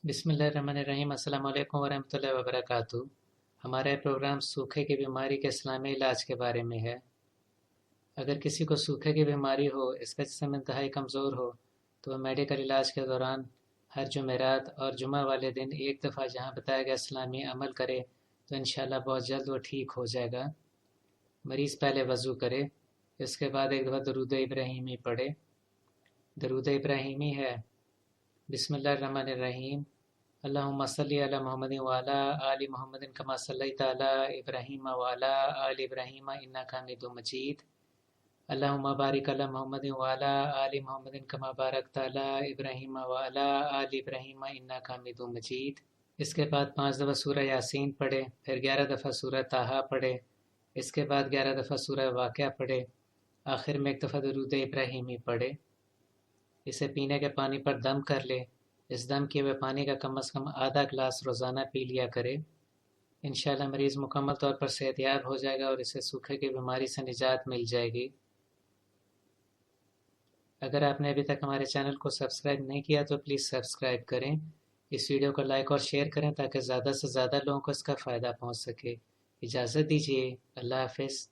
बिस्मिल्लाहिर्रहमानिर्रहीम। अस्सलाम वालेकुम वरहमतुल्लाहि वबरकातुहू। हमारा ये प्रोग्राम सूखे की बीमारी के इस्लामी इलाज के बारे में है। अगर किसी को सूखे की बीमारी हो, इसका जिस्म इंतहाई कमज़ोर हो, तो वह मेडिकल इलाज के दौरान हर जुमेरात और जुमा वाले दिन एक दफ़ा जहाँ बताया गया इस्लामी अमल करे तो इंशाअल्लाह बहुत जल्द वो ठीक हो जाएगा। मरीज़ पहले वज़ू करे, इसके बाद एक दफ़ा दरूद इब्राहीमी पढ़े। दरूद इब्राहीमी है: बिस्मिल्लाहिर्रहमानिर्रहीम, अल्लाहुम्मा सल्लि अला मुहम्मदिन व अला आलि मुहम्मदिन कमा सल्लैता अला इब्राहीम व अला आलि इब्राहीम इन्नका हमीदुम मजीद। अल्लाहुम्मा बारिक अला मुहम्मदिन व अला आलि मुहम्मदिन कमा बारकता अला इब्राहीम व अला आलि इब्राहीम इन्नका हमीदुम मजीद। इसके बाद 5 दफ़ा सूरह यासीन पढ़े, फिर 11 दफ़ा सूरह ताहा पढ़े, इसके बाद 11 दफ़ा सूरह वाक़िया पढ़े, आखिर में एक दफ़ा दरूद इब्राहीमी पढ़े। इसे पीने के पानी पर दम कर ले। इस दम किए हुए पानी का कम से कम आधा गिलास रोज़ाना पी लिया करे। इंशाअल्लाह मरीज़ मुकम्मल तौर पर सेहतयाब हो जाएगा और इसे सूखे की बीमारी से निजात मिल जाएगी। अगर आपने अभी तक हमारे चैनल को सब्सक्राइब नहीं किया तो प्लीज़ सब्सक्राइब करें। इस वीडियो को लाइक और शेयर करें ताकि ज़्यादा से ज़्यादा लोगों को इसका फ़ायदा पहुंच सके। इजाज़त दीजिए। अल्लाह हाफ़िज़।